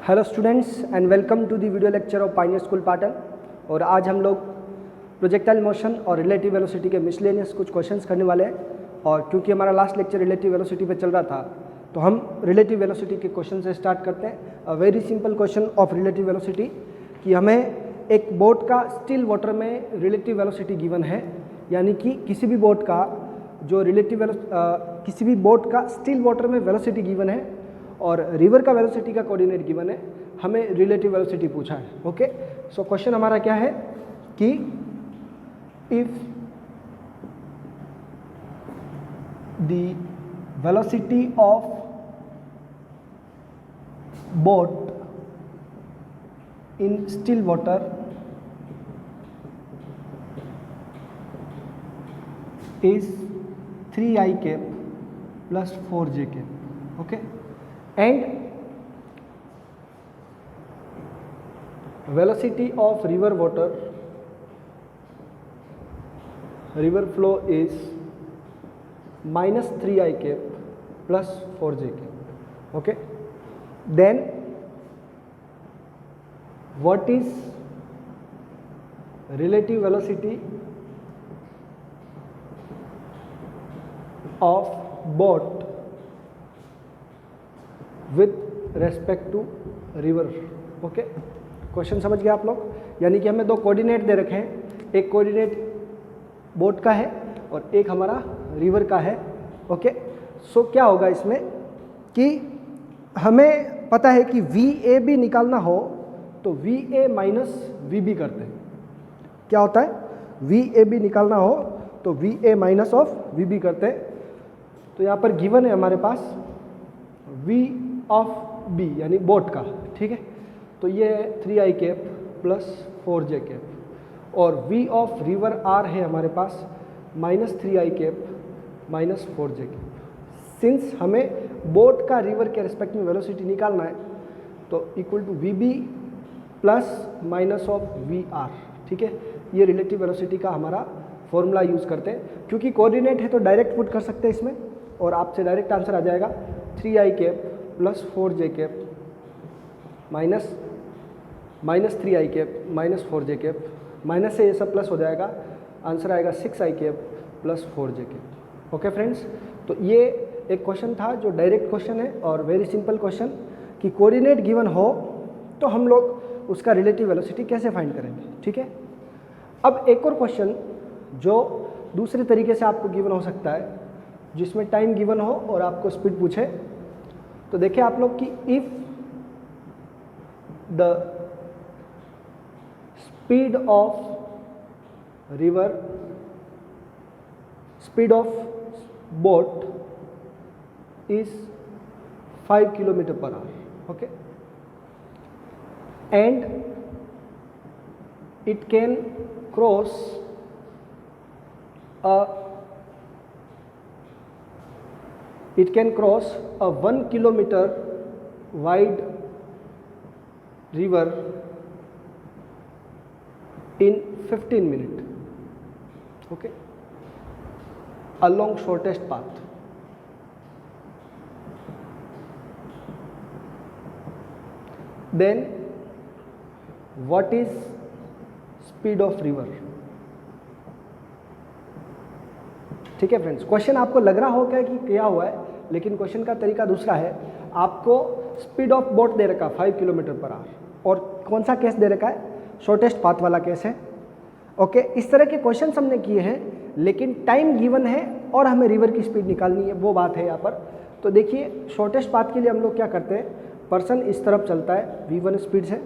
Hello students and welcome to the video lecture of pioneer school Patan. और आज हम लोग प्रोजेक्टाइल मोशन और रिलेटिव वेलोसिटी के मिसलेनियस कुछ क्वेश्चंस करने वाले हैं। और क्योंकि हमारा लास्ट लेक्चर रिलेटिव वेलोसिटी पे चल रहा था तो हम रिलेटिव वेलोसिटी के क्वेश्चन से स्टार्ट करते हैं। A very simple question of relative velocity कि हमें एक बोट का स्टिल वाटर में रिलेटिव वेलोसिटी गिवन है, यानी कि किसी भी बोट का जो किसी भी बोट का स्टिल वाटर में वेलोसिटी गिवन है और रिवर का वेलोसिटी का कोऑर्डिनेट गिवन है, हमें रिलेटिव वेलोसिटी पूछा है। ओके, सो क्वेश्चन हमारा क्या है कि if the velocity of boat in still water is 3i cap plus 4j cap, okay, and velocity of river water, river flow is minus 3i cap plus 4j cap, okay. Then what is relative velocity of boat with respect to river, okay. Question समझ गए आप लोग? यानी कि हमें दो coordinate दे रखे हैं, एक कोऑर्डिनेट बोट का है और एक हमारा रिवर का है, ओके। सो क्या होगा इसमें कि हमें पता है कि वी ए भी निकालना हो तो V A minus V B करते हैं। क्या होता है? वी ए भी निकालना हो तो V A minus of V B करते हैं। तो यहाँ पर गिवन है हमारे पास v ऑफ b यानी बोट का, ठीक है। तो ये है 3i cap plus 4j cap और v ऑफ रिवर r है हमारे पास minus 3i cap minus 4j cap. Since हमें बोट का रिवर के रिस्पेक्ट में वेलोसिटी निकालना है तो equal to vb plus minus of vr, ठीक है। ये रिलेटिव वेलोसिटी का हमारा फॉर्मूला यूज़ करते हैं। क्योंकि कोऑर्डिनेट है तो डायरेक्ट पुट कर सकते हैं इसमें और आपसे डायरेक्ट आंसर आ जाएगा 3i cap plus 4j cap minus 3i cap minus 4j cap, minus से ये सब प्लस हो जाएगा, आंसर आएगा 6i cap plus 4j cap. Okay friends, तो ये एक क्वेश्चन था जो डायरेक्ट क्वेश्चन है और वेरी सिंपल क्वेश्चन कि कोऑर्डिनेट गिवन हो तो हम लोग उसका रिलेटिव वेलोसिटी कैसे फाइंड करेंगे, ठीक है। अब एक और क्वेश्चन जो दूसरे तरीके से आपको गिवन हो सकता है, जिसमें टाइम गिवन हो और आपको स्पीड पूछे। तो देखिए आप लोग कि if the speed of river, speed of boat is 5 kilometre per hour, okay, and it can cross a 1 kilometer wide river in 15 minutes, okay, along shortest path. Then what is speed of river? ठीक है friends, question आपको लग रहा होगा कि क्या हुआ है, लेकिन क्वेश्चन का तरीका दूसरा है। आपको स्पीड ऑफ बोट दे रखा 5 किलोमीटर पर आवर और कौन सा केस दे रखा है? शॉर्टेस्ट पाथ वाला केस है, ओके। इस तरह के क्वेश्चन हमने किए हैं, लेकिन टाइम गिवन है और हमें रिवर की स्पीड निकालनी है, वो बात है यहाँ पर। तो देखिए शॉर्टेस्ट पाथ के लिए हम लोग क्या करते हैं, पर्सन इस तरफ चलता है v1 स्पीड से,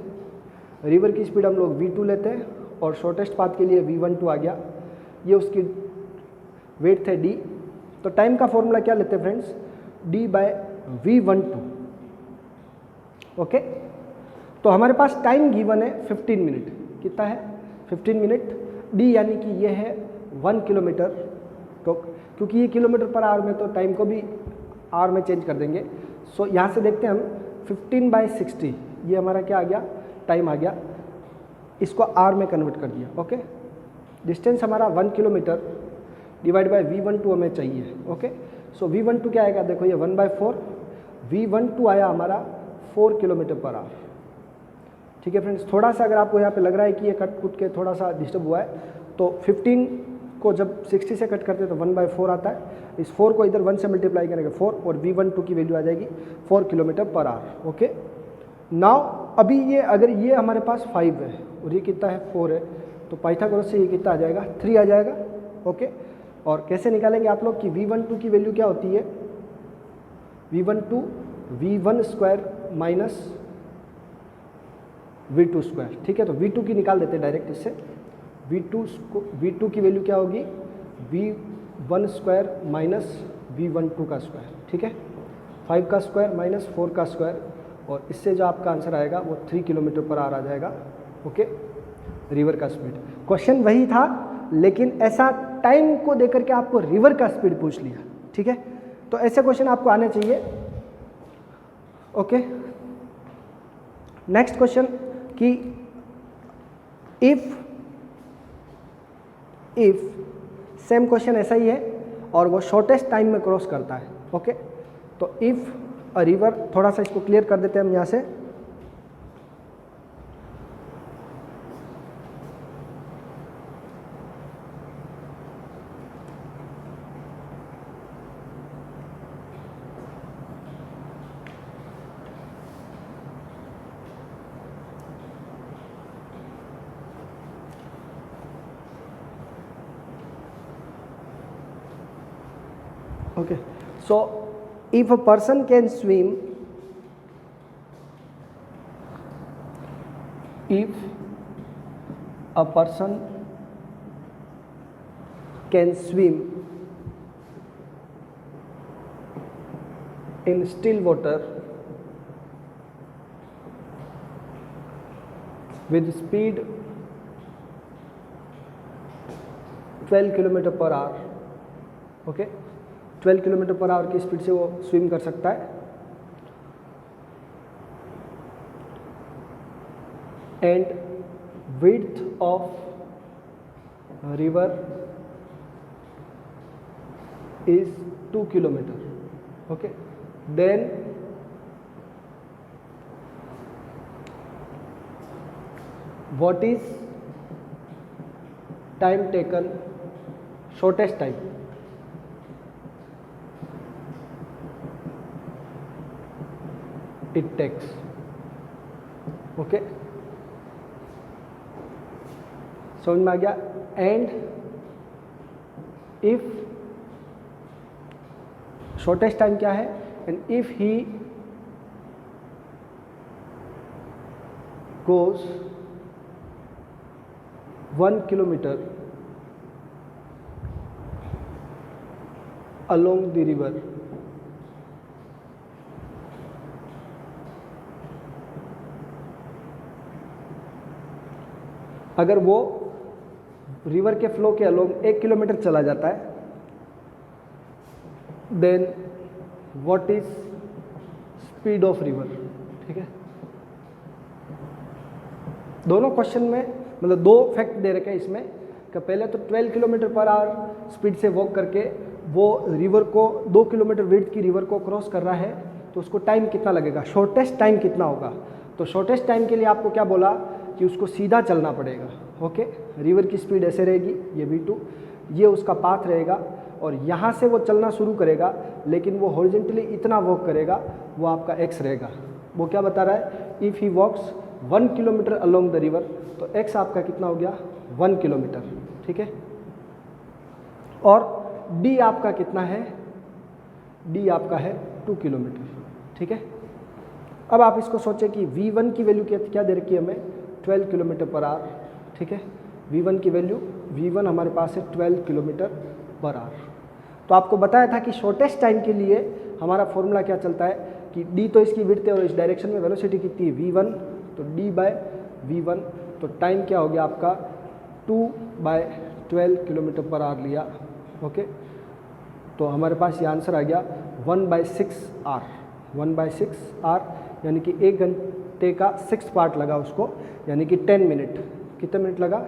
रिवर की स्पीड हम लोग v2 लेते हैं और शॉर्टेस्ट पाथ के लिए v12 आ गया, ये उसकी वेट थे d। तो टाइम का फॉर्मूला क्या लेते हैं friends? d bye v12, okay. तो हमारे पास टाइम गिवन है 15 मिनट, कितना है? 15 मिनट। d यानी कि ये है 1 किलोमीटर, तो क्योंकि ये किलोमीटर पर आवर में तो टाइम को भी आवर में चेंज कर देंगे। सो यहाँ से देखते हैं हम 15/60, ये हमारा क्या आ गया? टाइम आ गया, इसको आवर में कन्वर्ट कर दिया, ओके। डिस्टेंस हमारा 1 किलोमीटर डिवाइड बाय v12 हमें चाहिए, ओके। सो v12 क्या आएगा? देखो ये 1/4, v12 आया हमारा 4 किलोमीटर पर आवर, ठीक है फ्रेंड्स, थोड़ा सा अगर आपको यहाँ पे लग रहा है कि ये कट कुट के थोड़ा सा डिस्टर्ब हुआ है, तो 15 को जब 60 से कट करते हैं तो 1/4 आता है। इस 4 को इधर 1 से मल्टीप्लाई करेंगे 4, और V12 की वैल्यू आ जाएगी 4 km/h। ओके, नाउ अभी ये अगर ये हमारे पास 5 है और ये कितना है 4 है, तो पाइथागोरस से ये कितना आ जाएगा 3 आ जाएगा। ओके, और कैसे निकालेंगे आप लोग कि V12 की वैल्यू क्या होती है, V12 V1 square minus V2 square. ठीक है, तो V2 की निकाल देते हैं डायरेक्ट इससे। V2 की वैल्यू क्या होगी, V1 स्क्वायर माइनस V12 का स्क्वायर। ठीक है, 5 का स्क्वायर माइनस 4 का स्क्वायर, और इससे जो आपका आंसर आएगा वो 3 km/h आ जाएगा। ओके, रिवर का स्पीड। क्वेश्चन वही था, लेकिन ऐसा टाइम को देकर के आपको रिवर का स्पीड पूछ लिया। ठीक है, तो ऐसे क्वेश्चन आपको आने चाहिए। ओके, नेक्स्ट क्वेश्चन कि इफ सेम क्वेश्चन ऐसा ही है और वो शॉर्टेस्ट टाइम में क्रॉस करता है। ओके, तो इफ अ रिवर, थोड़ा सा इसको क्लियर कर देते हैं हम यहाँ से। Okay, so if a person can swim, if a person can swim in still water with speed 12 km/h, okay, 12 km/h की स्पीड से वो स्विम कर सकता है, and width of river is 2 km. Okay, then what is time taken, shortest time? It takes. Okay, समझ में आ गया? And if shortest time क्या है, and if he goes 1 kilometer along the river, अगर वो रिवर के फ्लो के along 1 kilometre चला जाता है, then what is speed of river. ठीक है, दोनों क्वेश्चन में मतलब दो फैक्ट दे रखे हैं इसमें कि पहले तो 12 km/h स्पीड से वॉक करके वो रिवर को 2 किलोमीटर विड्थ की रिवर को क्रॉस कर रहा है, तो उसको टाइम कितना लगेगा, शॉर्टेस्ट टाइम कितना होगा। तो शॉर्टेस्ट टाइम के लिए आपको क्या बोला कि उसको सीधा चलना पड़ेगा। ओके, रिवर की स्पीड ऐसे रहेगी, ये V2, ये उसका पाथ रहेगा, और यहाँ से वो चलना शुरू करेगा, लेकिन वो हॉरिजेंटली इतना वॉक करेगा, वो आपका x रहेगा। वो क्या बता रहा है, if he walks 1 kilometre along the river, तो x आपका कितना हो गया 1 किलोमीटर। ठीक है, और d आपका कितना है, d आपका है 2 किलोमीटर। ठीक है, अब आप इसको सोचें कि V1 की वैल्यू क्या दे रखी है हमें, 12 km/h। ठीक है, V1 की वैल्यू, V1 हमारे पास है 12 km/h। तो आपको बताया था कि शॉर्टेस्ट टाइम के लिए हमारा फॉर्मूला क्या चलता है कि d तो इसकी विड्थ है और इस डायरेक्शन में वेलोसिटी कितनी है V1, तो d/V1, तो टाइम क्या हो गया आपका 2/12 km/h लिया। ओके, तो हमारे पास ये आंसर आ गया 1/6 आर, 1/6 आर, यानी कि 1 घंटे का 6 पार्ट लगा उसको, यानी कि 10 मिनट। कितने मिनट लगा,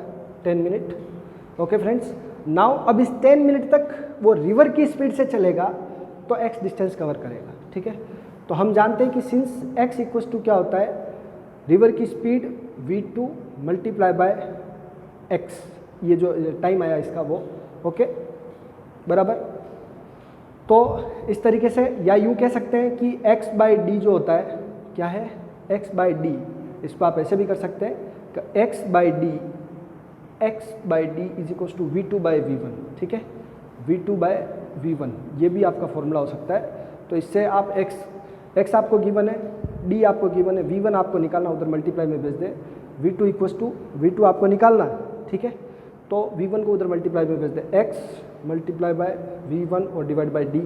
10 मिनट। ओके फ्रेंड्स, नाउ अब इस 10 मिनट तक वो रिवर की स्पीड से चलेगा तो x डिस्टेंस कवर करेगा। ठीक है, तो हम जानते हैं कि सिंस x इक्वल्स टू क्या होता है, रिवर की speed v2 multiply by x, ये जो टाइम आया इसका वो, ओके बराबर। तो इस तरीके से, या यूँ कह सकते हैं कि x बाई डी जो होता है क्या है, x बाई डी, इसको आप ऐसे भी कर सकते हैं कि x by D is equal to v2 by v1, ठीक है, v2 बाई v1, ये भी आपका फॉर्मूला हो सकता है। तो इससे आप x आपको गिवन है, d आपको गिवन है, v1 आपको निकालना, उधर मल्टीप्लाई में भेज दें, v2 इक्वल टू v2 आपको निकालना है, ठीक है, तो v1 को उधर मल्टीप्लाई में भेज दें, x मल्टीप्लाई बाय v1 और divide by d,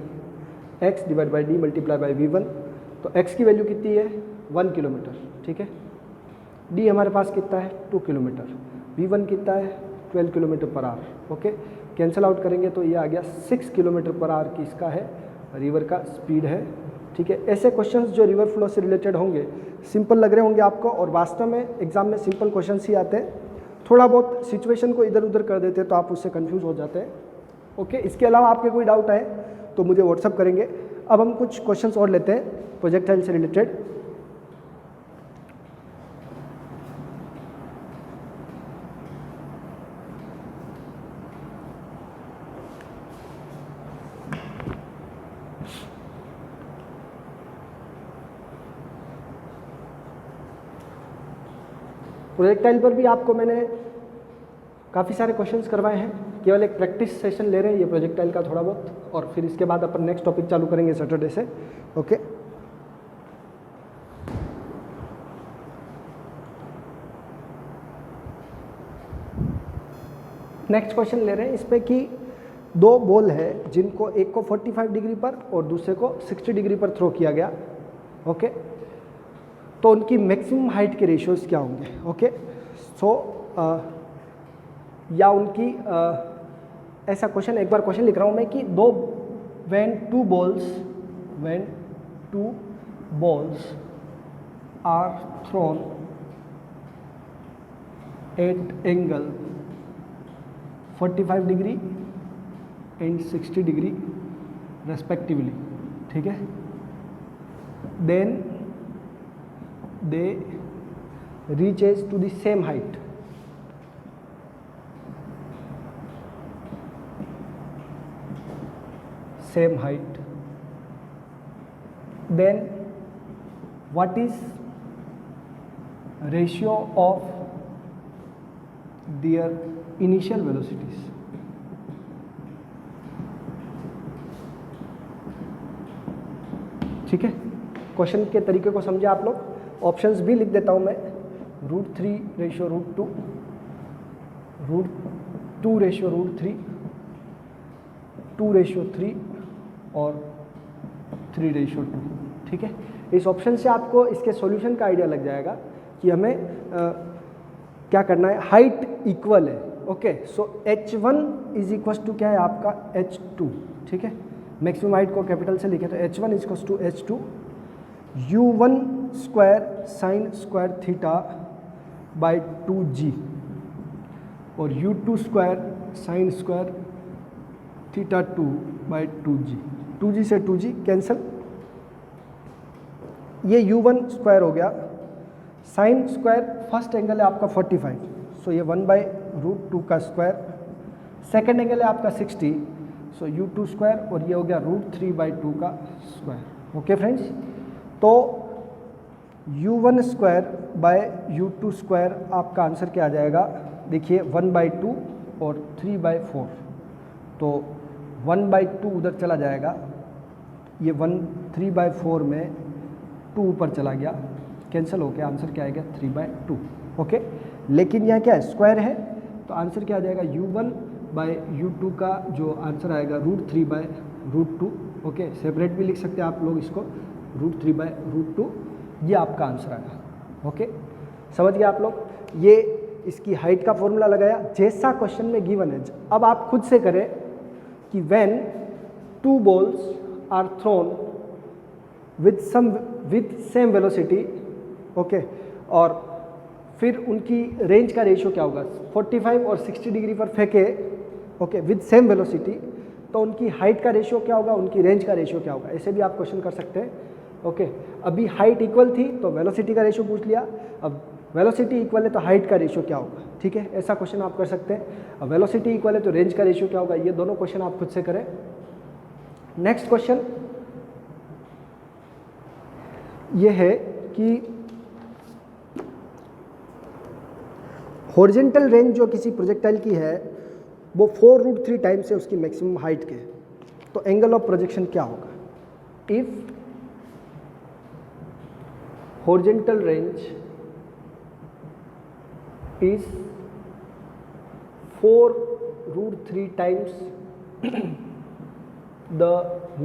x divide by d multiply by v1, तो x की वैल्यू कितनी है 1 किलोमीटर, ठीक है, d हमारे पास कितना है 2 किलोमीटर, v1 कितना है 12 kilometre per hour, okay, cancel out करेंगे तो ये आ गया 6 किलोमीटर पर आवर की इसका है रिवर का स्पीड है, ठीक है। ऐसे क्वेश्चंस जो रिवर फ्लो से रिलेटेड होंगे, सिंपल लग रहे होंगे आपको, और वास्तव में एग्जाम में सिंपल क्वेश्चंस ही आते हैं, थोड़ा बहुत सिचुएशन को इधर उधर कर देते हैं तो आप उससे कंफ्यूज हो जाते हैं, ओके। इसके अलावा आपके कोई डाउट आए तो मुझे व्हाट्सअप करेंगे। अब हम कुछ क्वेश्चंस और लेते हैं प्रोजेक्टाइल से रिलेटेड। प्रोजेक्टाइल पर भी आपको मैंने काफ़ी सारे क्वेश्चंस करवाए हैं, केवल एक प्रैक्टिस सेशन ले रहे हैं ये प्रोजेक्टाइल का थोड़ा बहुत, और फिर इसके बाद अपन नेक्स्ट टॉपिक चालू करेंगे सैटरडे से, ओके। नेक्स्ट क्वेश्चन ले रहे हैं इस पे कि दो बॉल है जिनको एक को 45 डिग्री पर और दूसरे को 60 डिग्री पर थ्रो किया गया, ओके, तो उनकी मैक्सिमम हाइट के रेशियोज क्या होंगे, ओके। सो या उनकी ऐसा क्वेश्चन, एक बार क्वेश्चन लिख रहा हूँ मैं कि when two balls are thrown at angle 45 degree and 60 degree respectively, ठीक है, then they reaches to the same height, then what is ratio of their initial velocities, ठीक है। क्वेश्चन के तरीके को समझे आप लोग, ऑप्शंस भी लिख देता हूं मैं, √3 रेशियो √2, √2 रेशियो √3, 2 रेशियो 3 और 3 रेशियो 2, ठीक है। इस ऑप्शन से आपको इसके सॉल्यूशन का आइडिया लग जाएगा कि हमें क्या करना है, हाइट इक्वल है, okay. So h1 is equal to क्या है आपका h2, ठीक है, मैक्सिमम हाइट को कैपिटल से लिखे तो h1 is equal to h2 u1 square sine square theta by 2g और u2 square sine square theta 2 by 2g से 2g कैंसिल, ये u1 स्क्वायर हो गया, साइन स्क्वायर फर्स्ट एंगल है आपका 45, सो ये 1/√2 का स्क्वायर, सेकेंड एंगल है आपका 60, सो u2 स्क्वायर, और ये हो गया √3/2 का स्क्वायर, ओके फ्रेंड्स। तो u1 square by u2 square आपका आंसर क्या आ जाएगा, देखिए 1/2 और 3/4, तो 1/2 उधर चला जाएगा, ये 3/4 में 2 ऊपर चला गया, कैंसिल हो गया, आंसर क्या आएगा 3/2, ओके। लेकिन यहाँ क्या है, स्क्वायर है, तो आंसर क्या आ जाएगा u1 बाय u2 का जो आंसर आएगा √3/√2, ओके। सेपरेट भी लिख सकते हैं आप लोग इसको, √3/√2, ये आपका आंसर आएगा, ओके। समझ गए आप लोग, ये इसकी हाइट का फॉर्मूला लगाया जैसा क्वेश्चन में गिवन है। अब आप खुद से करें कि when 2 balls are thrown with same velocity, okay, और फिर उनकी रेंज का रेशियो क्या होगा, 45 और 60 डिग्री पर फेंके, ओके, विद सेम वेलोसिटी, तो उनकी हाइट का रेशियो क्या होगा, उनकी रेंज का रेशियो क्या होगा, ऐसे भी आप क्वेश्चन कर सकते हैं। ओके अभी हाइट इक्वल थी तो वेलोसिटी का रेशियो पूछ लिया, अब वेलोसिटी इक्वल है तो हाइट का रेशियो क्या होगा, ठीक है, ऐसा क्वेश्चन आप कर सकते हैं। अब वेलोसिटी इक्वल है तो रेंज का रेशियो क्या होगा, ये दोनों क्वेश्चन आप खुद से करें। नेक्स्ट क्वेश्चन ये है कि हॉरिजॉन्टल रेंज जो किसी प्रोजेक्टाइल की है वो 4√3 टाइम्स है उसकी मैक्सिमम हाइट के, तो एंगल ऑफ प्रोजेक्शन क्या होगा। If horizontal range is 4√3 times the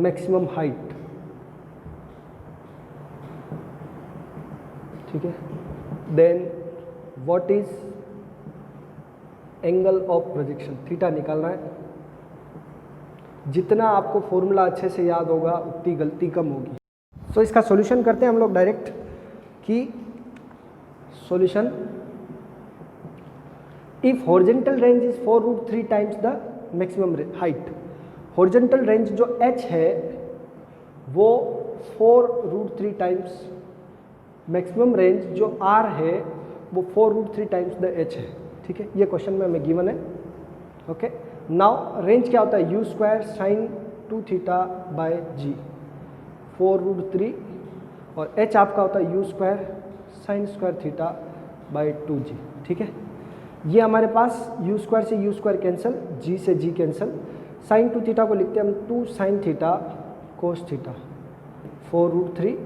maximum height, ठीक है, then what is angle of projection, theta निकालना है। जितना आपको फॉर्मूला अच्छे से याद होगा उतनी गलती कम होगी। सो इसका सॉल्यूशन करते हैं हम लोग डायरेक्ट कि solution if horizontal range is 4√3 times the maximum height, horizontal range जो h है वो 4√3 टाइम्स, मैक्सिमम रेंज जो r है वो 4√3 टाइम्स द h है, ठीक है, ये क्वेश्चन में हमें गिवन है। ओके नाउ रेंज क्या होता है, u square sign 2 theta by g, 4√3 और h आपका होता है u square sine square theta by 2g, ठीक है। ये हमारे पास u स्क्वायर से u स्क्वायर कैंसिल, g से g कैंसिल, साइन 2 थीटा को लिखते हैं हम 2 साइन थीटा कोस थीटा, 4√3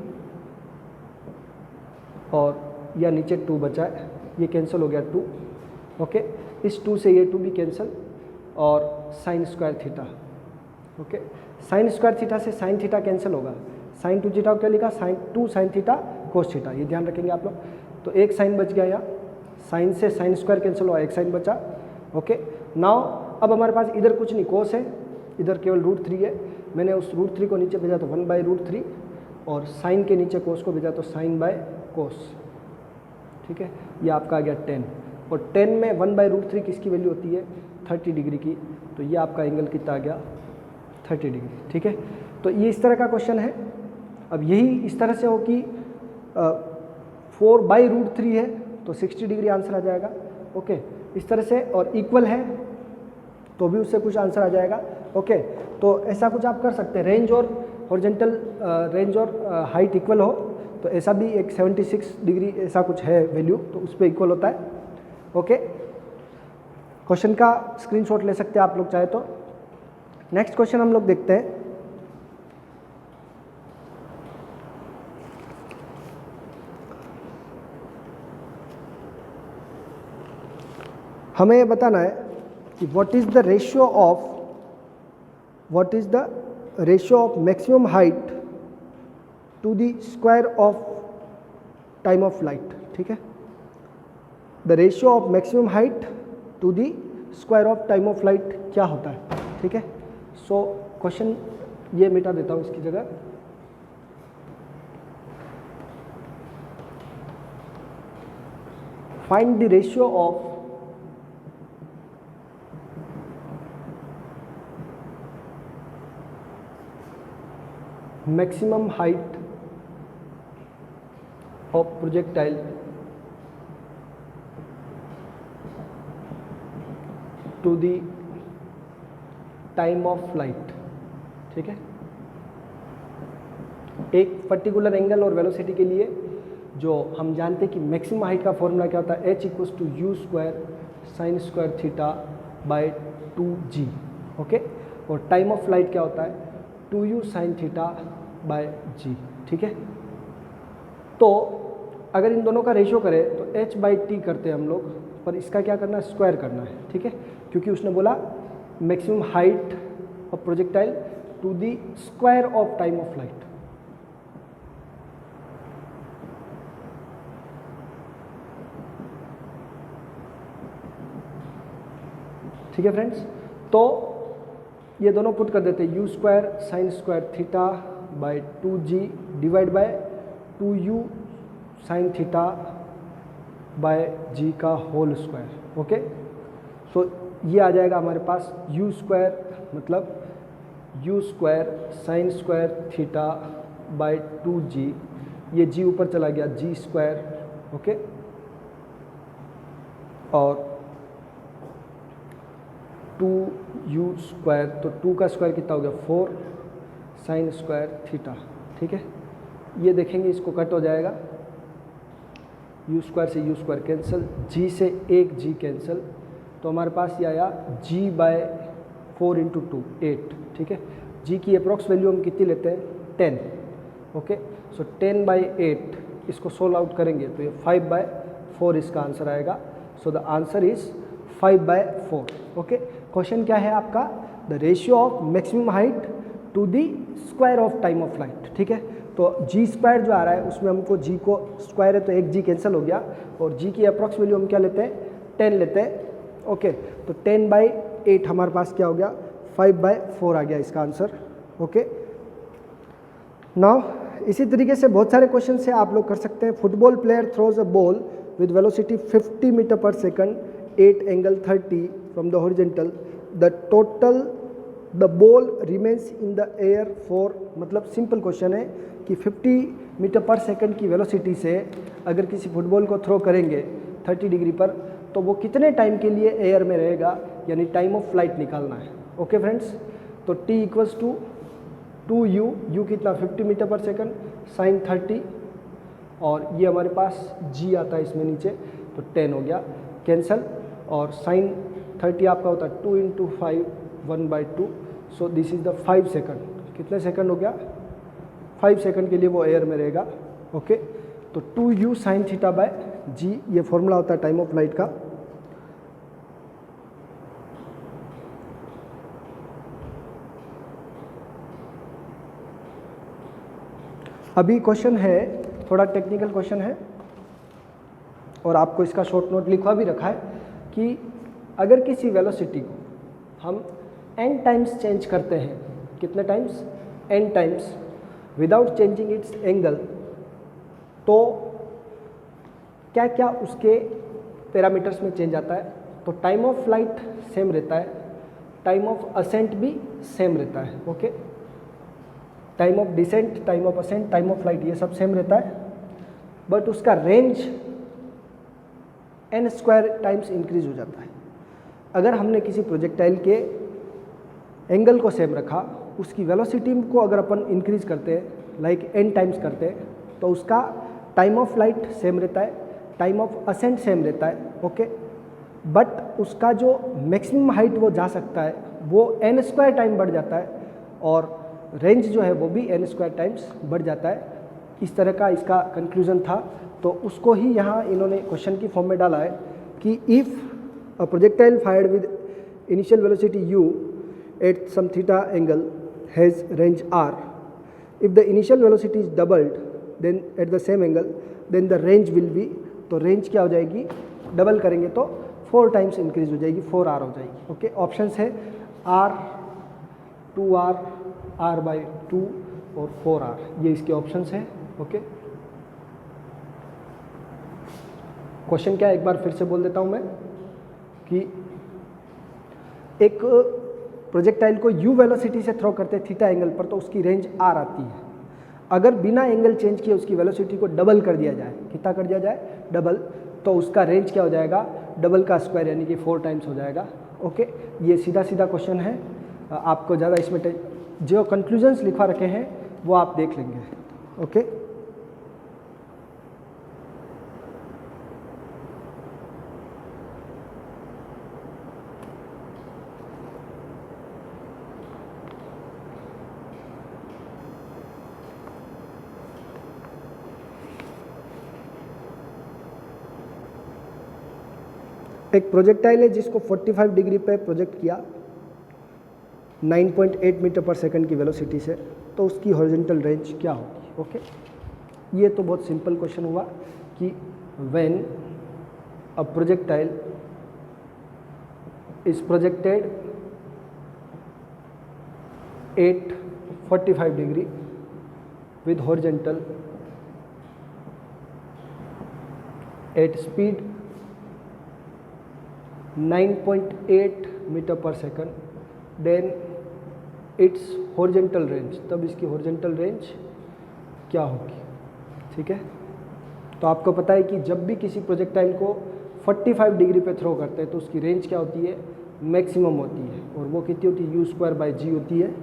और या नीचे 2 बचा है, ये कैंसिल हो गया 2, ओके, इस 2 से ये 2 भी कैंसिल और sine square theta, okay, sine square theta से साइन थीटा कैंसिल होगा, साइन 2 थीटा को क्या लिखा, sine 2 sine theta cos theta, ये ध्यान रखेंगे आप लोग। तो एक साइन बच गया यहाँ, साइन से साइन स्क्वायर कैंसिल हुआ, एक साइन बचा, ओके। नाउ अब हमारे पास इधर कुछ नहीं, कोस है, इधर केवल √3 है, मैंने उस √3 को नीचे भेजा तो 1/√3 और साइन के नीचे कोस को भेजा तो साइन बाय कोस, ठीक है, ये आपका आ गया 10 और 10 में 1/√3 किसकी वैल्यू होती है 30 डिग्री की, तो ये आपका एंगल कितना आ गया 30 डिग्री, ठीक है। तो ये इस तरह का क्वेश्चन है। अब यही इस तरह से हो कि 4/√3 है तो 60 डिग्री आंसर आ जाएगा, ओके, इस तरह से, और इक्वल है तो भी उससे कुछ आंसर आ जाएगा, ओके। तो ऐसा कुछ आप कर सकते हैं, रेंज और हॉरिजॉन्टल रेंज और हाइट इक्वल हो तो ऐसा भी एक 76 डिग्री ऐसा कुछ है वैल्यू, तो उस पर इक्वल होता है, ओके। क्वेश्चन का स्क्रीनशॉट ले सकते हैं आप लोग चाहे तो। नेक्स्ट क्वेश्चन हम लोग देखते हैं। हमें ये बताना है कि what is the ratio of maximum height to the square of time of light, ठीक है, the ratio of maximum height to the square of time of light क्या होता है, ठीक है। सो क्वेश्चन ये मिटा देता हूँ इसकी जगह, find the ratio of maximum height of projectile to the time of flight, ठीक है। एक पर्टिकुलर एंगल और वेलोसिटी के लिए जो हम जानते हैं कि मैक्सिमम हाइट का फॉर्मूला क्या होता है, h equals to u square sine square theta by 2g, okay, और टाइम ऑफ फ्लाइट क्या होता है 2u sine theta by g, ठीक है। तो अगर इन दोनों का रेशियो करें तो h/t करते हैं हम लोग, पर इसका क्या करना है स्क्वायर करना है, ठीक है, क्योंकि उसने बोला maximum height of projectile to the square of time of flight, ठीक है फ्रेंड्स। तो ये दोनों पुट कर देते हैं, u square sine square theta by 2g divide by 2u sine theta by g का होल स्क्वायर, ओके। सो ये आ जाएगा हमारे पास u स्क्वायर मतलब u square sine square theta by 2g, ये g ऊपर चला गया g स्क्वायर, ओके, और 2u स्क्वायर, तो 2 का स्क्वायर कितना हो गया 4 साइन स्क्वायर थीटा, ठीक है। ये देखेंगे इसको कट हो जाएगा, u स्क्वायर से u स्क्वायर कैंसिल, g से एक g कैंसिल, तो हमारे पास ये आया g बाय 4 इंटू 2 8, ठीक है। g की अप्रॉक्स वैल्यू हम कितनी लेते हैं 10, ओके। सो 10 बाई 8 इसको सोल्व आउट करेंगे तो ये 5 बाय 4 इसका आंसर आएगा। So the answer is 5 by 4, okay. Question क्या है आपका, the ratio of maximum height to the square of time of flight, ठीक है। तो जी स्क्वायर जो आ रहा है उसमें हमको जी को स्क्वायर है तो एक जी कैंसिल हो गया, और जी की अप्रॉक्स वैल्यू हम क्या लेते हैं 10 लेते हैं, ओके। तो 10 बाई 8 हमारे पास क्या हो गया 5 बाय 4 आ गया इसका आंसर, ओके। नाउ इसी तरीके से बहुत सारे क्वेश्चन से आप लोग कर सकते हैं। Football player throws a ball with velocity 50 metre per second, 8 angle 30 from the horizontal, the ball remains in the air for, मतलब सिंपल क्वेश्चन है कि 50 मीटर पर सेकंड की वेलोसिटी से अगर किसी फुटबॉल को थ्रो करेंगे 30 डिग्री पर, तो वो कितने टाइम के लिए एयर में रहेगा, यानी टाइम ऑफ फ्लाइट निकालना है, ओके फ्रेंड्स। तो t equals to 2u, u कितना 50 मीटर पर सेकंड साइन 30, और ये हमारे पास g आता है इसमें नीचे, तो 10 हो गया कैंसल, और साइन 30 आपका होता है 2 into 5 1/2, so this is the 5 second. कितने सेकंड हो गया 5 सेकंड के लिए वो एयर में रहेगा, ओके। तो 2u sine theta by g, ये फॉर्मूला होता है टाइम ऑफ फ्लाइट का। अभी क्वेश्चन है, थोड़ा टेक्निकल क्वेश्चन है, और आपको इसका शॉर्ट नोट लिखवा भी रखा है कि अगर किसी वेलोसिटी को हम n टाइम्स चेंज करते हैं, कितने times n times, without changing it's angle, तो क्या क्या उसके पैरामीटर्स में चेंज आता है। तो टाइम ऑफ फ्लाइट सेम रहता है, टाइम ऑफ असेंट भी सेम रहता है, okay. Time of descent, time of ascent, time of flight, ये सब सेम रहता है, बट उसका range n square times increase हो जाता है। अगर हमने किसी प्रोजेक्टाइल के एंगल को सेम रखा, उसकी वेलोसिटी को अगर अपन इंक्रीज करते हैं लाइक n टाइम्स करते हैं, तो उसका टाइम ऑफ फ्लाइट सेम रहता है, टाइम ऑफ असेंट सेम रहता है, ओके। बट उसका जो मैक्सिमम हाइट वो जा सकता है वो n स्क्वायर टाइम बढ़ जाता है, और रेंज जो है वो भी n स्क्वायर टाइम्स बढ़ जाता है। इस तरह का इसका कंक्लूजन था, तो उसको ही यहाँ इन्होंने क्वेश्चन की फॉर्म में डाला है कि if a projectile fired with initial velocity u at some theta angle has range r, if the initial velocity is doubled then at the same angle then the range will be, तो range क्या हो जाएगी, double करेंगे तो 4 times increase हो जाएगी, 4r हो जाएगी, ओके। ऑप्शंस है r, 2r, r/2 और 4r, ये इसके ऑप्शंस हैं, ओके। क्वेश्चन क्या है एक बार फिर से बोल देता हूँ मैं कि एक प्रोजेक्टाइल को u वेलोसिटी से थ्रो करते हैं थीटा एंगल पर, तो उसकी रेंज r आती है। अगर बिना एंगल चेंज किए उसकी वेलोसिटी को डबल कर दिया जाए, कितना कर दिया जाए डबल, तो उसका रेंज क्या हो जाएगा डबल का स्क्वायर, यानी कि 4 टाइम्स हो जाएगा, ओके। ये सीधा सीधा क्वेश्चन है, आपको ज़्यादा इसमें जो कंक्लूजन्स लिखवा रखे हैं वो आप देख लेंगे, ओके। एक प्रोजेक्टाइल है जिसको 45 डिग्री पे प्रोजेक्ट किया 9.8 मीटर पर सेकंड की वेलोसिटी से, तो उसकी हॉरिजॉन्टल रेंज क्या होगी, ओके। ये तो बहुत सिंपल क्वेश्चन हुआ कि when a projectile is projected at 45 degree with horizontal at speed 9.8 metre per second, then its horizontal range, तब इसकी हॉरिजॉन्टल रेंज क्या होगी, ठीक है। तो आपको पता है कि जब भी किसी प्रोजेक्टाइल को 45 डिग्री पे थ्रो करते हैं तो उसकी रेंज क्या होती है, मैक्सिमम होती है, और वो कितनी होती है, u² होती है।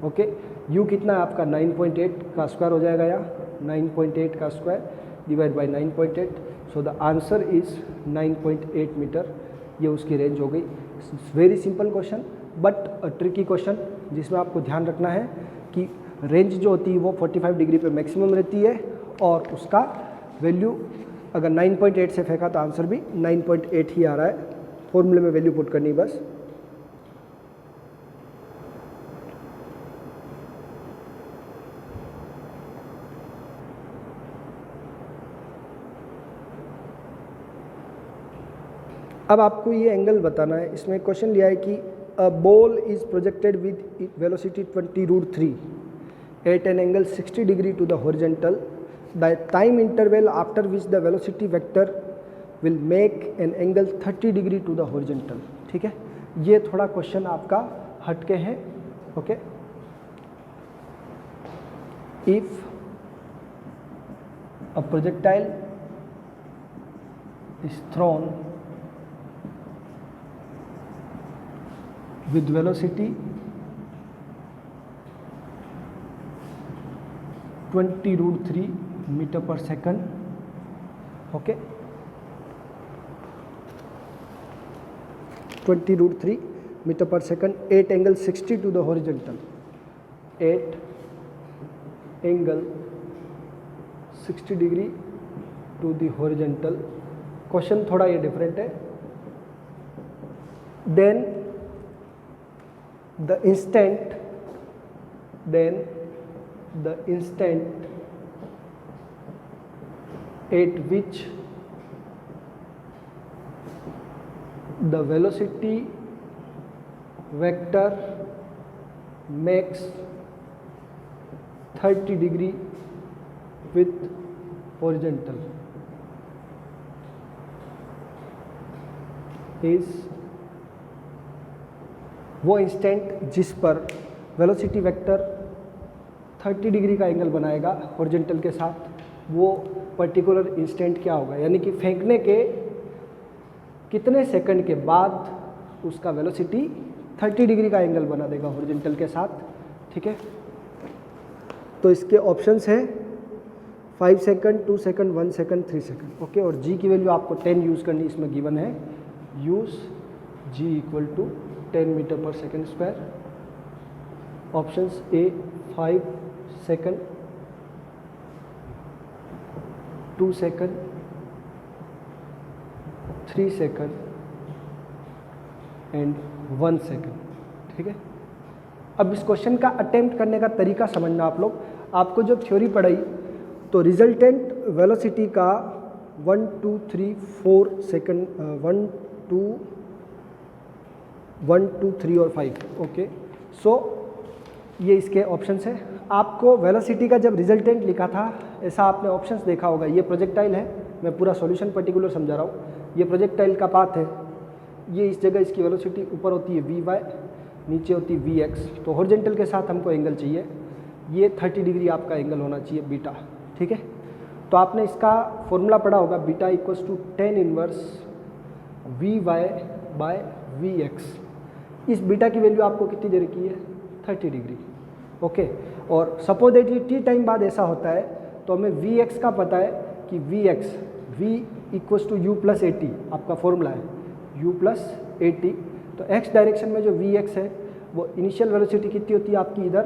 ओके, u कितना है आपका 9.8 का स्क्वायर हो जाएगा, यहाँ 9.8 का square divide by 9.8, so the answer is 9.8 metre. ये उसकी रेंज हो गई। Very simple question but a tricky question, जिसमें आपको ध्यान रखना है कि रेंज जो होती है वो 45 डिग्री पे मैक्सिमम रहती है, और उसका वैल्यू अगर 9.8 से फेंका तो आंसर भी 9.8 ही आ रहा है। फॉर्मूले में वैल्यू पुट करनी बस। अब आपको ये एंगल बताना है। इसमें क्वेश्चन लिया है कि a ball is projected with velocity 20√3 at an angle 60 degree to the horizontal, the time interval after which the velocity vector will make an angle 30 degree to the horizontal. ठीक है, ये थोड़ा क्वेश्चन आपका हटके है। Okay, if a projectile is thrown with velocity 20√3 meter per second, okay, 20√3 meter per second at angle 60 to the horizontal, at angle 60 degree to the horizontal। Question थोड़ा ये different है। Then the instant at which the velocity vector makes 30 degree with horizontal is वो instant जिस पर velocity vector 30 degree का angle बनाएगा horizontal के साथ, वो पर्टिकुलर इंस्टेंट क्या होगा, यानी कि फेंकने के कितने सेकंड के बाद उसका वेलोसिटी 30 डिग्री का एंगल बना देगा हॉरिजॉन्टल के साथ। ठीक है, तो इसके ऑप्शंस हैं 5 second, 2 second, 1 second, 3 second. Okay, और जी की वैल्यू आपको 10 यूज़ करनी, इसमें गिवन है। Use g equal to 10 metre per second square. Options A 5 second, 2 second, 3 second and 1 second. ठीक है, अब इस क्वेश्चन का अटेम्प्ट करने का तरीका समझना आप लोग। आपको जब थ्योरी पढ़ाई तो रिजल्टेंट वेलोसिटी का 1 2 3 4 सेकंड, 1 2 3 और 5। ओके, सो ये इसके ऑप्शंस हैं। आपको वेलोसिटी का जब रिजल्टेंट लिखा था, ऐसा आपने ऑप्शंस देखा होगा। ये प्रोजेक्टाइल है, मैं पूरा सॉल्यूशन पर्टिकुलर समझा रहा हूँ। ये प्रोजेक्टाइल का पाथ है, ये इस जगह इसकी वेलोसिटी ऊपर होती है vy, नीचे होती है vx। तो हॉरिजॉन्टल के साथ हमको एंगल चाहिए, ये 30 डिग्री आपका एंगल होना चाहिए बीटा। ठीक है, तो आपने इसका फॉर्मूला पढ़ा होगा, beta equals to tan inverse vy by vx। इस बीटा की वैल्यू आपको कितनी दे रखी है, 30 डिग्री। ओके, और सपोज दैट ये t टाइम बाद ऐसा होता है तो हमें vx का पता है कि vx v equals to u plus A T, आपका फॉर्मूला है u प्लस ए टी। तो x डायरेक्शन में जो vx है वो इनिशियल वेलोसिटी कितनी होती है आपकी इधर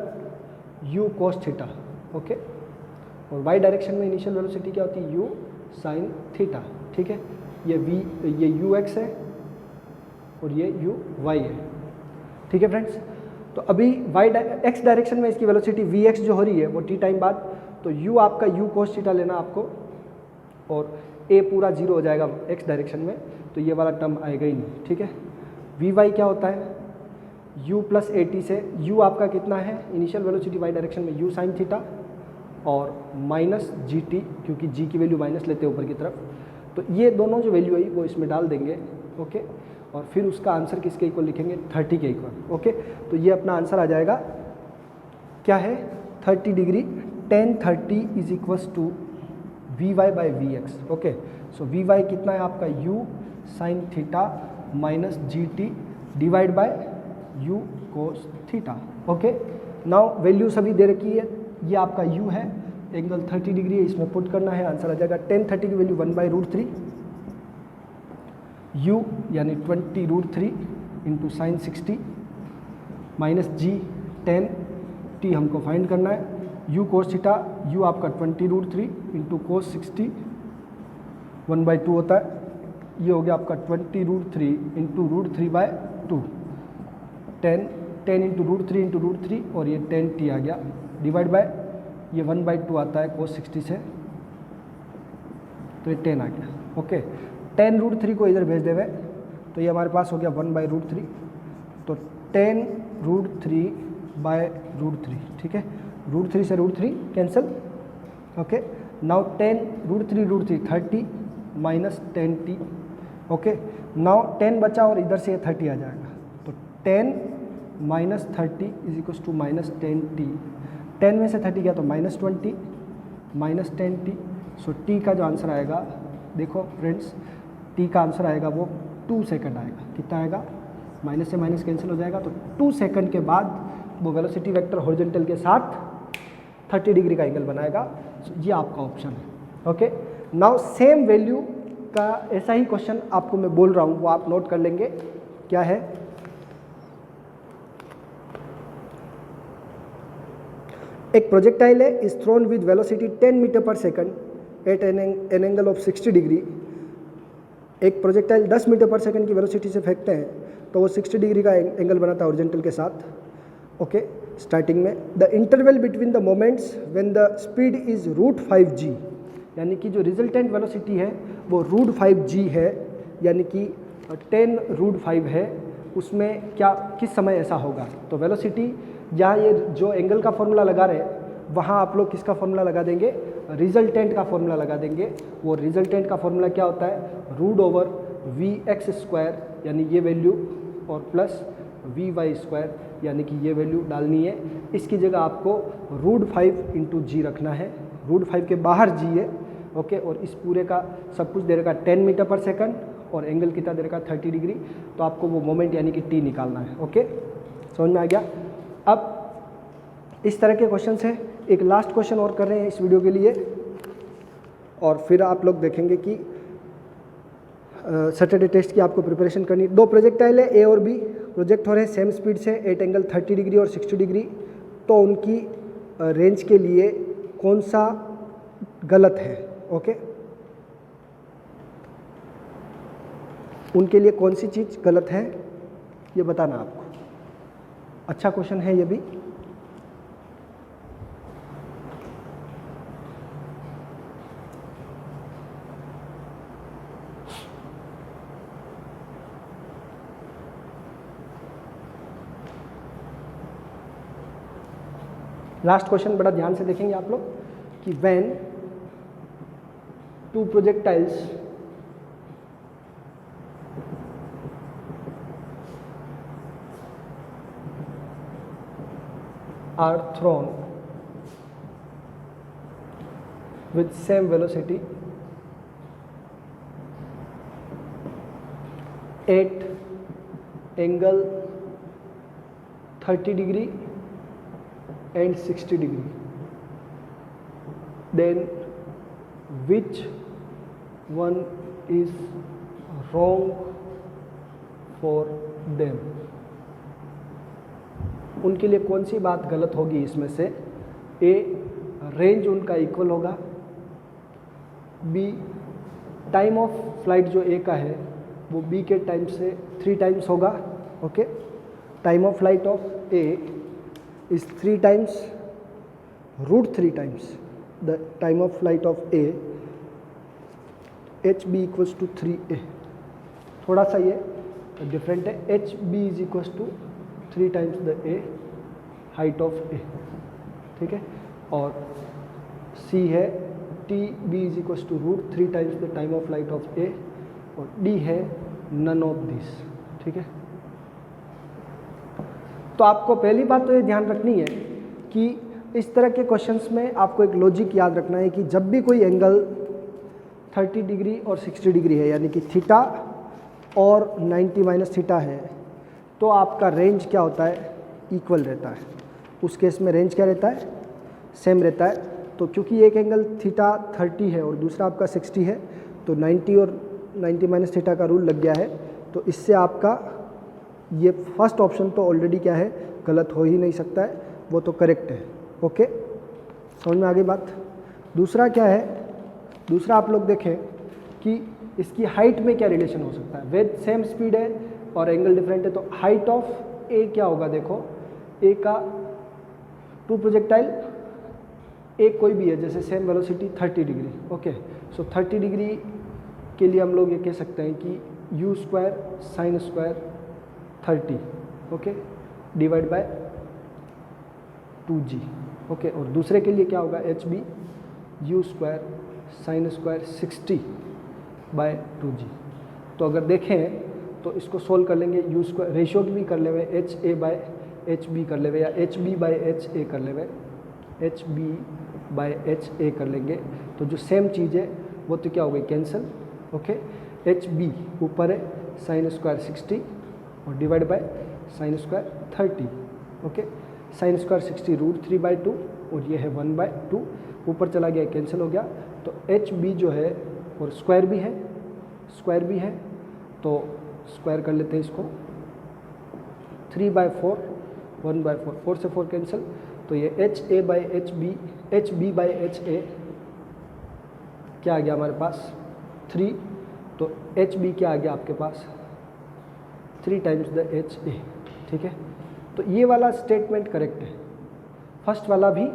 u cos थीटा। ओके, और y डायरेक्शन में इनिशियल वेलोसिटी क्या होती है u sin थीटा। ठीक है, ये ux है और ये uy है। ठीक है फ्रेंड्स, तो अभी x डायरेक्शन में इसकी वेलोसिटी vx जो हो रही है वो t टाइम बाद, तो u आपका u cos थीटा लेना आपको, और a पूरा 0 हो जाएगा x डायरेक्शन में, तो ये वाला टर्म आएगा ही नहीं। ठीक है, vy क्या होता है u प्लस ए टी से, u आपका कितना है इनिशियल वेलोसिटी y डायरेक्शन में u sin थीटा, और माइनस जी टी, क्योंकि g की वैल्यू माइनस लेते हैं ऊपर की तरफ। तो ये दोनों जो वैल्यू आई वो इसमें डाल देंगे। ओके, और फिर उसका आंसर किसके इक्वल लिखेंगे, 30 के इक्वल। ओके, तो ये अपना आंसर आ जाएगा क्या है, 30 degree tan 30 is equals to V Y by V X. Okay, so V Y कितना है आपका u sine theta minus G T divide by u cos theta. Okay, now value सभी दे रखी है. ये आपका u है, एंगल 30 डिग्री है, इसमें पुट करना है, आंसर आ जाएगा tan 30 की वैल्यू 1/√3 u यानी 20√3 इंटू साइन 60 माइनस जी tan t हमको फाइंड करना है. u कोस थीटा, u आपका 20√3 इंटू कोस 60 1/2 होता है. ये हो गया आपका 20√3 इंटू √3/2 10 इंटू √3 इंटू √3 और ये tan t आ गया डिवाइड बाय ये 1/2 आता है कोस 60 से, तो ये 10 आ गया. ओके, tan √3 को इधर भेज देवे तो ये हमारे पास हो गया 1/√3, तो tan √3/√3. ठीक है, √3 से √3 cancel. Okay, now tan √3 30 minus tan t. Okay, now 10 बचा और इधर से ये 30 आ जाएगा, तो 10 minus 30 is equal to minus tan t. 10 में से 30 गया तो माइनस 20 माइनस tan t. सो t का जो आंसर आएगा, देखो फ्रेंड्स, t का आंसर आएगा वो 2 सेकंड आएगा. कितना आएगा? माइनस से माइनस कैंसिल हो जाएगा, तो 2 सेकंड के बाद वो वेलोसिटी वेक्टर हॉरिजॉन्टल के साथ 30 डिग्री का एंगल बनाएगा. ये आपका ऑप्शन है. ओके, नाउ सेम वैल्यू का ऐसा ही क्वेश्चन आपको मैं बोल रहा हूँ, वो आप नोट कर लेंगे. क्या है? एक प्रोजेक्टाइल है, is thrown with velocity 10 metre per second at an angle of 60 degree. एक प्रोजेक्टाइल 10 मीटर पर सेकंड की वेलोसिटी से फेंकते हैं तो वो 60 डिग्री का एंगल बनाता है हॉरिजॉन्टल के साथ. ओके, स्टार्टिंग में the interval between the moments when the speed is √5g, यानी कि जो रिजल्टेंट वेलोसिटी है वो √5g है, यानी कि 10√5 है. उसमें क्या किस समय ऐसा होगा? तो वेलोसिटी जहाँ ये जो एंगल का फॉर्मूला लगा रहे हैं वहाँ आप लोग किसका फॉर्मूला लगा देंगे? रिजल्टेंट का फॉर्मूला लगा देंगे. वो रिजल्टेंट का फॉर्मूला क्या होता है? √vx², यानी ये वैल्यू, और प्लस vy² यानी कि ये वैल्यू डालनी है. इसकी जगह आपको √5 इंटू जी रखना है. √5 के बाहर g है. ओके, और इस पूरे का सब कुछ दे रखा 10 मीटर पर सेकंड और एंगल कितना दे रखा 30 डिग्री. तो आपको वो मोमेंट यानी कि t निकालना है. ओके, समझ में आ गया? अब इस तरह के क्वेश्चन है. एक लास्ट क्वेश्चन और कर रहे हैं इस वीडियो के लिए, और फिर आप लोग देखेंगे कि सैटरडे टेस्ट की आपको प्रिपरेशन करनी. 2 प्रोजेक्टाइल है, ए और बी, प्रोजेक्ट हो रहे हैं सेम स्पीड से एट एंगल 30 डिग्री और 60 डिग्री. तो उनकी रेंज के लिए कौन सा गलत है? ओके, उनके लिए कौन सी चीज़ गलत है ये बताना आपको. अच्छा क्वेश्चन है ये भी. लास्ट क्वेश्चन बड़ा ध्यान से देखेंगे आप लोग कि when 2 projectiles are thrown with same velocity at angle 30 degree and 60 degree, then which one is wrong for them? उनके लिए कौन सी बात गलत होगी इसमें से? ए, रेंज उनका इक्वल होगा. बी, टाइम ऑफ फ्लाइट जो ए का है वो बी के टाइम से 3 टाइम्स होगा. Okay, time of flight of A is 3 times √3 times the time of flight of A. H B equals to 3a. थोड़ा सा ये डिफरेंट है. H B is equals to 3 times the A height of A. ठीक है, और C है T B is equals to √3 times the time of flight of A, और D है नन ऑफ दिस. ठीक है, तो आपको पहली बात तो ये ध्यान रखनी है कि इस तरह के क्वेश्चंस में आपको एक लॉजिक याद रखना है कि जब भी कोई एंगल 30 डिग्री और 60 डिग्री है, यानी कि थीटा और 90 माइनस थीटा है, तो आपका रेंज क्या होता है, इक्वल रहता है। उस केस में रेंज क्या रहता है, सेम रहता है। तो क्योंकि एक एंगल थीटा 30 है और दूसरा आपका 60 है, तो 90 और 90 माइनस थीटा का रूल लग गया है। तो इससे आपका ये फर्स्ट ऑप्शन तो ऑलरेडी क्या है, गलत हो ही नहीं सकता है, वो तो करेक्ट है। ओके, समझ में आ गई बात। दूसरा क्या है, दूसरा आप लोग देखें कि इसकी हाइट में क्या रिलेशन हो सकता है। वेद सेम स्पीड है और एंगल डिफरेंट है, तो हाइट ऑफ ए क्या होगा, देखो ए का टू प्रोजेक्टाइल, एक कोई भी है, जैसे सेम वेलोसिटी 30 डिग्री। ओके, सो 30 डिग्री के लिए हम लोग ये कह सकते हैं कि u square sine square 30, okay, divide by 2g। Okay, और दूसरे के लिए क्या होगा, H B u square sine square 60 by 2g। तो अगर देखें तो इसको सोल्व कर लेंगे, u स्क्वायर रेशियो भी कर लेवे, H A by H B कर लेवे, या H B by H A कर लेवे, H B by H A कर लेंगे। तो जो सेम चीज़ है वो तो क्या हो गई, कैंसिल। ओके, एच बी ऊपर है साइन स्क्वायर 60 और divide by sine square 30। Okay, sine square 60 √3/2 और ये है 1/2, ऊपर चला गया कैंसिल हो गया। तो एच बी जो है, और स्क्वायर भी है, स्क्वायर भी है, तो स्क्वायर कर लेते हैं इसको, 3/4 1/4, 4 से 4 कैंसिल। तो ये H A by H B by H A क्या आ गया हमारे पास 3, तो एच बी क्या आ गया आपके पास 3 टाइम्स द एच ए। ठीक है, तो ये वाला स्टेटमेंट करेक्ट है, फर्स्ट वाला भी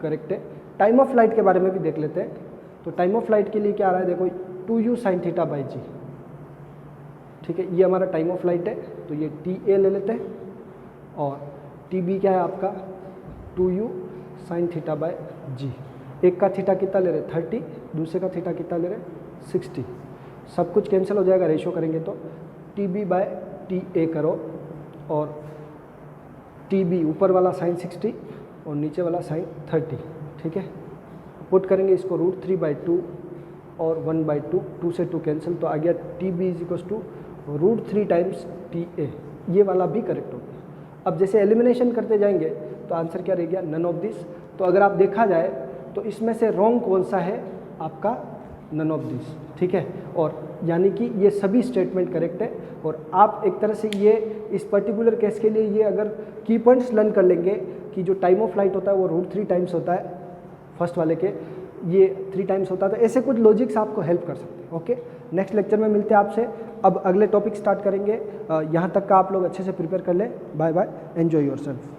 करेक्ट है। टाइम ऑफ फ्लाइट के बारे में भी देख लेते हैं। तो टाइम ऑफ फ्लाइट के लिए क्या आ रहा है, देखो 2u sin थीटा बाई जी। ठीक है, ये हमारा टाइम ऑफ फ्लाइट है, तो ये टी ए ले लेते हैं, और टी बी क्या है आपका 2u sin थीटा बाय जी। एक का थीटा कितना ले रहे 30, दूसरे का थीटा कितना ले रहे 60, सब कुछ कैंसिल हो जाएगा, रेशियो करेंगे तो T B by T A करो, और टी बी ऊपर वाला साइन 60 और नीचे वाला साइन 30। ठीक है, पुट करेंगे इसको √3/2 और 1/2, 2 से 2 कैंसिल, तो आ गया T B is equals to √3 times T A. ये वाला भी करेक्ट हो गया। अब जैसे एलिमिनेशन करते जाएंगे तो आंसर क्या रह गया, नन ऑफ दिस। तो अगर आप देखा जाए तो इसमें से रॉन्ग कौन सा है आपका, नन ऑफ दिस। ठीक है, और यानी कि ये सभी स्टेटमेंट करेक्ट है। और आप एक तरह से ये इस पर्टिकुलर केस के लिए ये अगर की पॉइंट्स लर्न कर लेंगे कि जो टाइम ऑफ फ्लाइट होता है वो √3 टाइम्स होता है, फर्स्ट वाले के ये 3 टाइम्स होता है, तो ऐसे कुछ लॉजिक्स आपको हेल्प कर सकते हैं। ओके, नेक्स्ट लेक्चर में मिलते हैं आपसे। अब अगले टॉपिक स्टार्ट करेंगे, यहाँ तक का आप लोग अच्छे से प्रिपेयर कर लें। Bye bye, enjoy yourself.